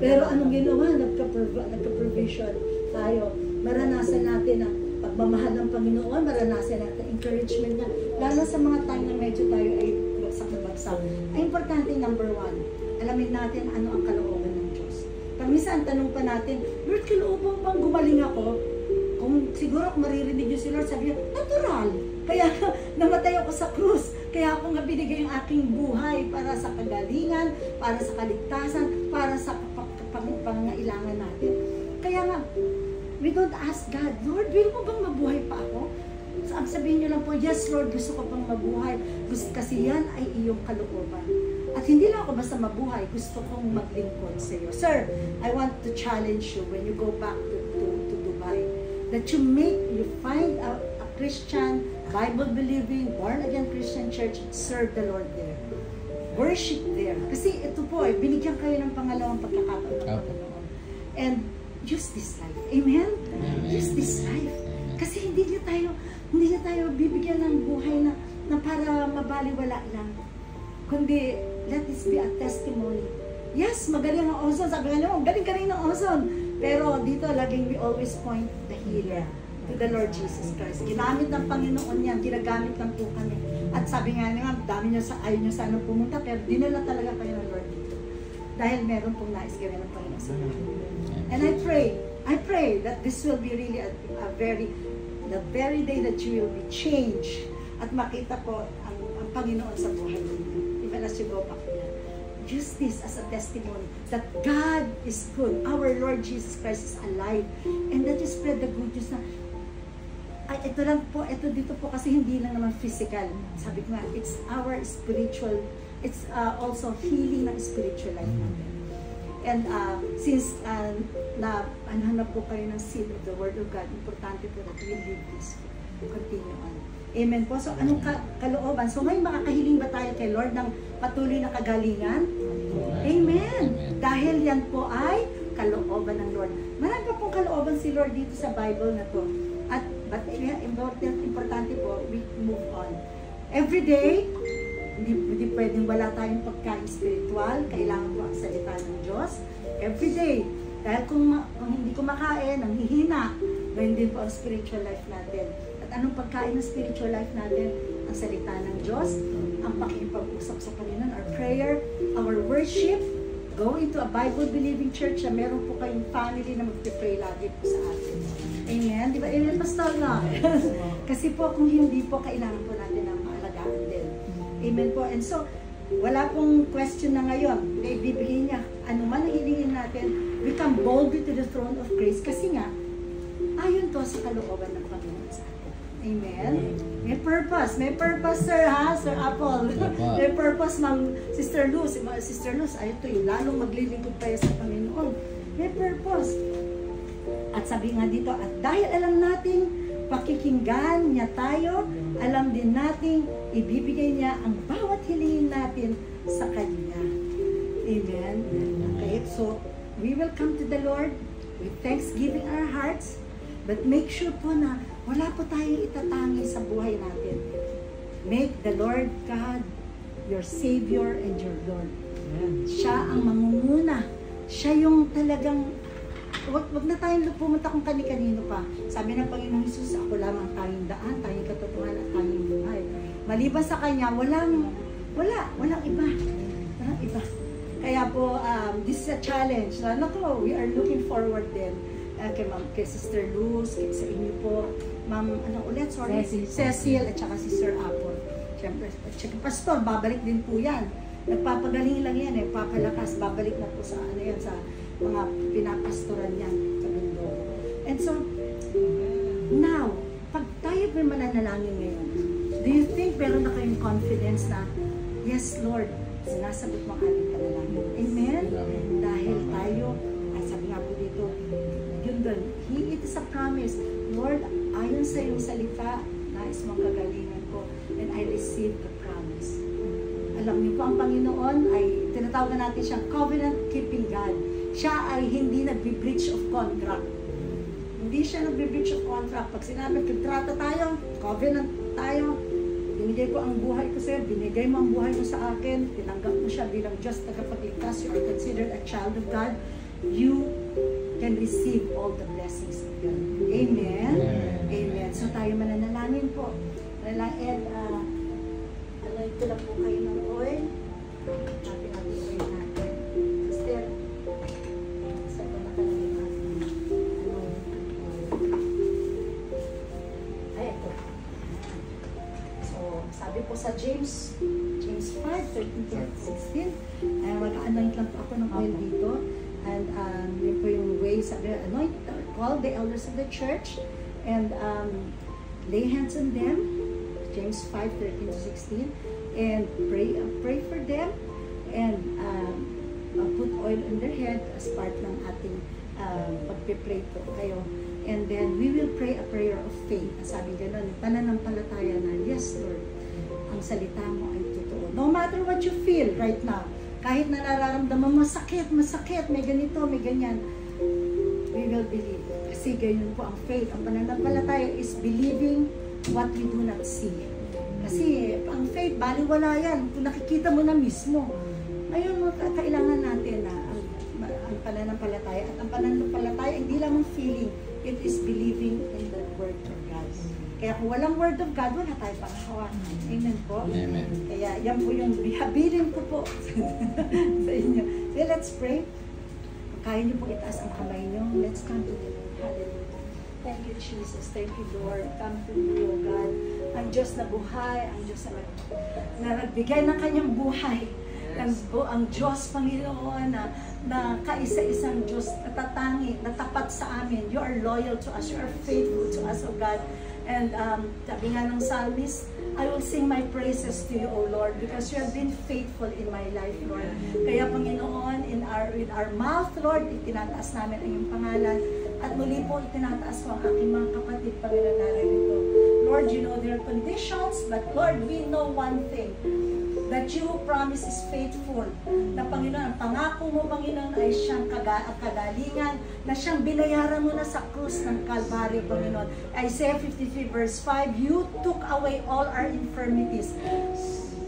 Pero anong ginawa? Nagka-provision tayo. Maranasan natin ang pagmamahal ng Panginoon, maranasan natin encouragement niya. Lalo sa mga time na medyo tayo ay bagsak na bagsak. Ay importante, number one, alamin natin ano ang kalooban ng Diyos. Pag minsan, tanong pa natin, Lord, kalooban bang gumaling ako? Kung siguro kung maririnig yung si Lord, sabi niya, natural. Kaya namatay ako sa krus. Kaya ako nga binigay yung aking buhay para sa kagalingan, para sa kaligtasan, para sa pangangailangan natin. Kaya nga, we don't ask God, Lord, will mo bang mabuhay pa ako? Ang sabihin nyo lang po, yes Lord, gusto ko pang mabuhay. Kasi yan ay iyong kalooban. At hindi lang ako basta mabuhay, gusto kong maglingkod sa iyo. Sir, I want to challenge you when you go back to Dubai, that you find a Christian, Bible-believing, born-again Christian church, serve the Lord there. Worship there. Kasi ito po, binigyan kayo ng pangalawang pagkakataon. And use this life. Amen? Use this life. Kasi hindi niya tayo bibigyan ng buhay na para mabaliwala lang. Kundi, let this be a testimony. Yes, magaling ang ozone. Sabi nga naman, galing ng ozone. Pero dito, laging we always point the healer to the Lord Jesus Christ. Ginamit ng Panginoon yan. Ginagamit lang po kami. At sabi nga naman, dami nyo ayaw nyo sana pumunta, pero dinala talaga kayo ng Lord dito. Dahil meron pong nais gawin ng Panginoon sa akin. And I pray that this will be really the very day that you will be changed at makita po ang Panginoon sa buhay ninyo. Even as you go back there. Use this as a testimony that God is good. Our Lord Jesus Christ is alive. And that you spread the good news na ito lang po, ito dito po kasi hindi lang naman physical. Sabi ko nga, it's our spiritual, it's also healing ng spiritual life natin. And since nahanap po kayo ng seed of the Word of God, importante po that we live this, continue on. Amen po. So, anong kalooban? So, may makakahiling ba tayo kay Lord ng patuloy na kagalingan? Amen. Dahil yan po ay kalooban ng Lord. Marami pa pong kalooban si Lord dito sa Bible na to. But importante po, we move on. Every day, hindi pwedeng wala tayong pagkain spiritual. Kailangan po ang salita ng Diyos. Every day. Dahil kung hindi kumakain, nanghihina, gawin din po ang spiritual life natin. At anong pagkain ng spiritual life natin? Ang salita ng Diyos, ang pakikipag-usap sa Panginoon, our prayer, our worship, go into a Bible-believing church na meron po kayong family na mag-pray lagi po sa atin. Amen? Di ba? Amen, Pastor na? Kasi po, kung hindi po, kailangan po natin ang maalagaan din. Amen po. And so, wala pong question na ngayon. Ibibigay niya, ano man ang hilingin natin, we come boldly to the throne of grace. Kasi nga, ayon to sa kalooban ng Panginoon sa atin. Amen? May purpose. May purpose, sir, ha? Sir Apple. May purpose, Ma'am Sister Luz. Sister Luz, ayun to yung lalong maglilingkod tayo sa Panginoon. May purpose. At sabi nga dito, at dahil alam natin, pakikinggan niya tayo, alam din natin, ibibigay niya ang bawat hilingin natin sa Kanya. Amen? Okay, so, we will come to the Lord with thanksgiving our hearts, but make sure po na wala po tayong itatangi sa buhay natin. Make the Lord God your Savior and your Lord. Siya ang mangunguna. Siya yung talagang wag na tayong pumunta kung kani-kanino pa. Sabi ng Panginoong Hesus, ako lamang tayong daan, tayong katotohanan at tayong buhay. Maliban sa Kanya, walang iba. Walang iba. Kaya po, this is a challenge. Nako, we are looking forward din. Kay Sister Luz, sa inyo po, Ma'am, Cecil, at saka si Sir Apple. Siyempre, Pastor, babalik din po yan. Nagpapagaling lang yan, papalakas, babalik na po sa sa mga pinapastoran niya sa mundo. And so, now, pag tayo po mananalangin ngayon, do you think meron na kayong confidence na, yes, Lord, sinasagot mo aming panalangin. Amen? Dahil tayo, at sabi nga po dito, yun doon, it is a promise. Lord, ayon sa iyong salita, nais mong kagalingan ko, and I receive the promise. Alam niyo po, ang Panginoon ay, tinatawagan natin siyang covenant-keeping God. Siya ay hindi nagbe-breach of contract. Hindi siya nagbe-breach of contract. Pag sinabi, kontrata tayo, covenant tayo, binigay ko ang buhay ko sa'yo, binigay mo ang buhay mo sa akin, tinanggap mo siya bilang Diyos tagapagligtas, you are considered a child of God, you can receive all the blessings of God. Amen? Amen. So tayo mananalangin po. Ed, alay ko lang po kayo ng oil. Natin oil natin. Sister, sa ito nakalagay natin. Ay, ito. So, sabi po sa James 5:13-16, mag-anoint lang po ako ng oil dito. And yun po yung way, sabi, anoint, call the elders of the church and lay hands on them, James 5:13-16, and pray for them and put oil on their head as part ng ating pagpipray po kayo. And then we will pray a prayer of faith. Sabi gano'n, pananampalataya na, yes Lord, ang salita mo ay totoo. No matter what you feel right now, kahit na nararamdaman masakit, may ganito, may ganyan, we will believe. Kasi ganyan po ang faith. Ang pananampalataya is believing what we do not see. Kasi ang faith, baliwala yan. Kung nakikita mo na mismo. Ngayon, kailangan natin na ang pananampalataya. At ang pananampalataya, hindi lang ang feeling. It is believing in the Word of God. Kaya kung walang Word of God, wala tayo panghawa. Amen po? Amen. Kaya yan po yung habilin ko po sa inyo. So let's pray. Kung kaya nyo po itaas ang kamay nyo, let's come to the Lord. Hallelujah. Thank you, Jesus. Thank you, Lord. Come to you, O God. Ang Diyos na buhay, ang Diyos na nagbigay ng kanyang buhay. Ang Diyos, Panginoon, na kaisa-isang Diyos, natatangi, natapat sa amin. You are loyal to us. You are faithful to us, O God. And sabi nga ng psalmist, I will sing my praises to you, O Lord, because you have been faithful in my life, Lord. Kaya, Panginoon, with our mouth, Lord, itinataas namin ang iyong pangalan. At muli po, itinataas ko ang aking mga kapatid, Panginoon, narito. Lord, you know their conditions, but Lord, we know one thing, that you promise is faithful. Na Panginoon, ang pangako mo, Panginoon, ay siyang kagalingan, na siyang binayaran mo na sa krus ng Calvary, Panginoon. Isaiah 53 verse 5, you took away all our infirmities.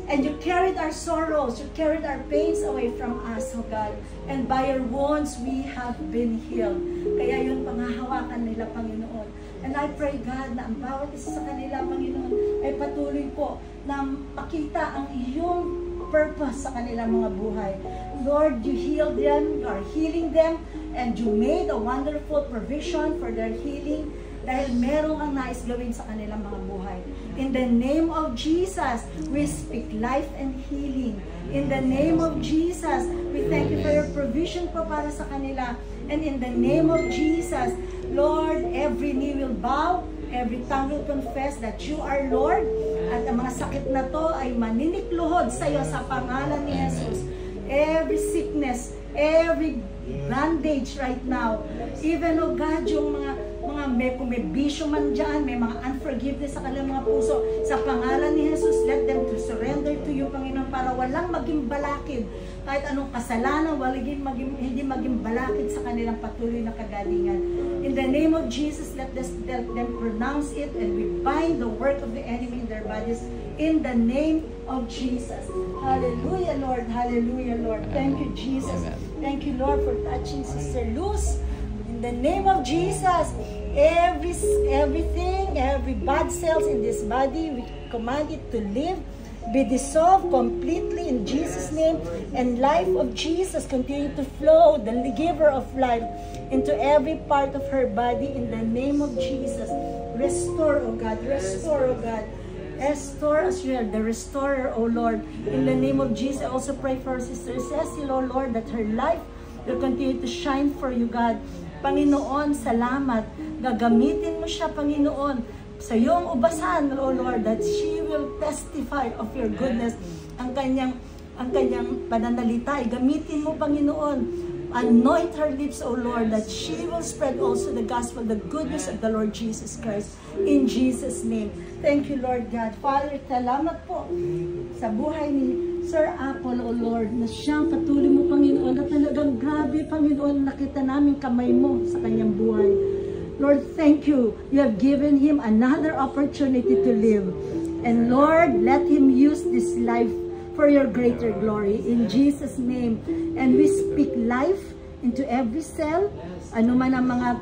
And you carried our sorrows, you carried our pains away from us, O God. And by your wounds, we have been healed. Kaya yun, pangahawakan nila, Panginoon. And I pray, God, na ang bawat isa sa kanila, Panginoon, ay patuloy po na makita ang iyong purpose sa kanilang mga buhay. Lord, you healed them, you are healing them, and you made a wonderful provision for their healing dahil merong ang nais gawin sa kanilang mga buhay. In the name of Jesus, we speak life and healing. In the name of Jesus, we thank you for your provision po para sa kanila. And in the name of Jesus, Lord, every knee will bow, every tongue will confess that you are Lord. At ang mga sakit na to ay maninikluhod sa iyo sa pangalan ni Jesus. Every sickness, every bandage right now, even, oh God, yung kung may bisyo man dyan, may mga unforgiveness sa kanilang mga puso, sa pangalan ni Jesus, let them to surrender to you, Panginoon, para walang maging balakid. Kahit anong kasalanan, hindi maging balakid sa kanilang patuloy na kagalingan. In the name of Jesus, let them pronounce it, and we bind the work of the enemy in their bodies in the name of Jesus. Hallelujah, Lord. Hallelujah, Lord. Thank you, Jesus. Thank you, Lord, for touching Sister Luz. In the name of Jesus, everything, every bad cells in this body, we command it to live, be dissolved completely in Jesus' name, and life of Jesus continue to flow, the giver of life, into every part of her body in the name of Jesus. Restore, O God, restore, O God. Restore us, you are the restorer, O Lord. In the name of Jesus, I also pray for Sister Cecil, O Lord, that her life will continue to shine for you, God. Panginoon, salamat. Gagamitin mo siya, Panginoon, sa iyong ubasan, O Lord, that she will testify of your goodness. Ang kanyang pananalita, gamitin mo, Panginoon. Anoint her lips, O Lord, that she will spread also the gospel, the goodness of the Lord Jesus Christ. In Jesus' name. Thank you, Lord God. Father, salamat po sa buhay ni Sir Apple, O Lord, na siyang patuloy mo, Panginoon, na talagang grabe, Panginoon, nakita namin kamay mo sa kanyang buhay. Lord, thank you. You have given him another opportunity to live. And Lord, let him use this life for your greater glory. In Jesus' name. And we speak life into every cell. Ano man ang mga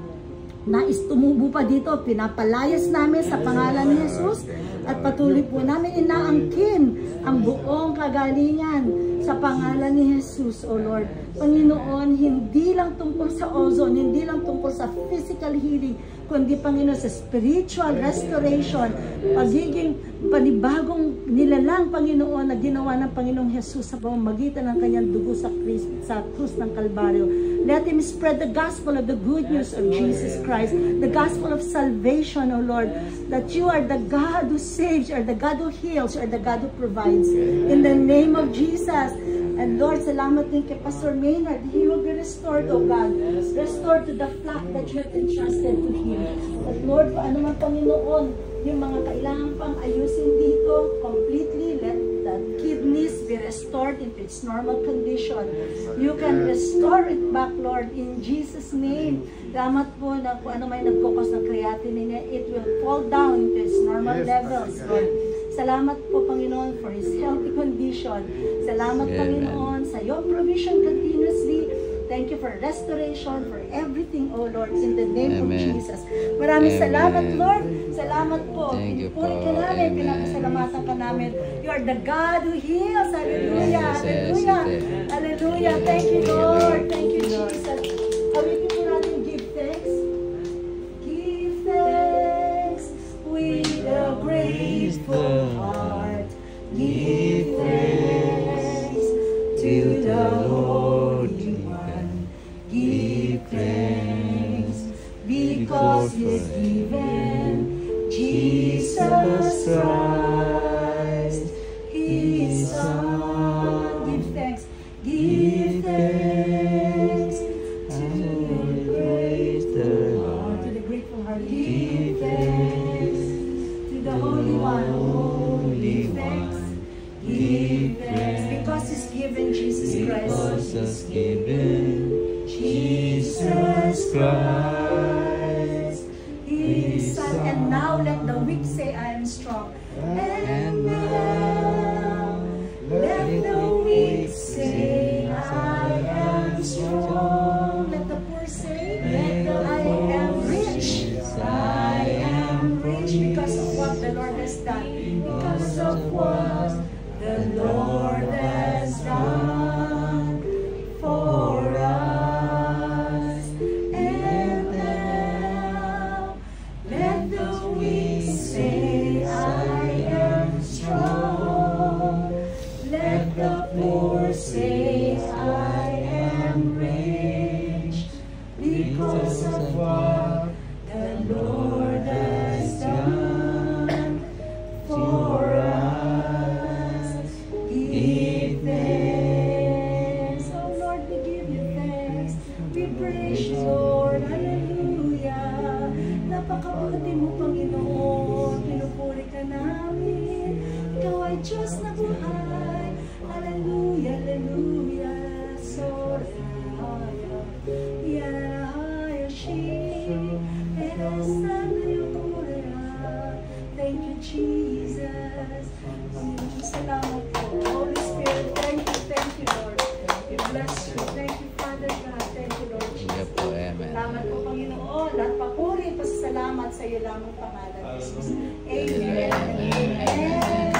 nais tumubo pa dito, pinapalayas namin sa pangalan ni Jesus. At patuloy po namin inaangkin ang buong kagalingan sa pangalan ni Jesus, O Lord. Panginoon, hindi lang tungkol sa ozone, hindi lang tungkol sa physical healing, kundi Panginoon sa spiritual restoration, pagiging panibagong nilalang, Panginoon, na ginawa ng Panginoong Jesus sa pamamagitan ng kanyang dugo sa krus ng Kalbaryo. Let him spread the gospel of the good news of Jesus Christ, the gospel of salvation, O Lord, that you are the God who saves, you are the God who heals, you are the God who provides. In the name of Jesus. And Lord, salamat din kay Pastor Maynard. He will be restored, O God. Restored to the flock that you have entrusted to him. But Lord, paano man Panginoon, yung mga kailangan pang ayusin dito, completely, let the kidneys be restored into its normal condition. You can restore it back, Lord, in Jesus' name. Salamat po na kung ano may nagkukos ng creatinine niya, it will fall down into its normal levels, Lord. Salamat po, Panginoon, for his healthy condition. Salamat, Panginoon, sa iyong provision continuously. Thank you for restoration, for everything, O Lord, in the name of Jesus. Maraming salamat, Lord. Salamat po. Pinupuri ka namin, pinapasalamatan ka namin. You are the God who heals. Hallelujah. Hallelujah. Hallelujah. Thank you, Lord. Thank you, Jesus. Awitin po natin, give thanks. Give thanks with a grateful heart. Give thanks to the Holy One. Give thanks because He's given Jesus Christ, His Son. Give thanks. Give thanks to the grateful heart. To the grateful heart. Give thanks to the Holy One. Give thanks. Give thanks because He's given Jesus Christ. Because He's given Jesus Christ, His Son. And now let the weak say, I am strong. And now let the weak say, I am strong. Let the poor say, I am rich. I am rich because of what the Lord has done. Because of what the Lord has done for us. And now let the weak say, I am strong. Let the poor say, I am rich. Because of what the Lord has done for us. Give thanks. Oh Lord, we give you thanks. We praise you, Lord. Hallelujah. Napakabuti mo, Panginoon. Pinupuri ka namin. Ikaw ay Diyos na buhay. Hallelujah, hallelujah. Soraya. Yaraya shi. Thank you, Jesus. Salamat po. Holy Spirit, thank you, Lord. We bless you. Thank you, Father God. Thank you, Lord Jesus. Salamat po, Panginoon. Lahat papuri, pasasalamat sa iyo lamang pangalan, Jesus. Amen. Amen.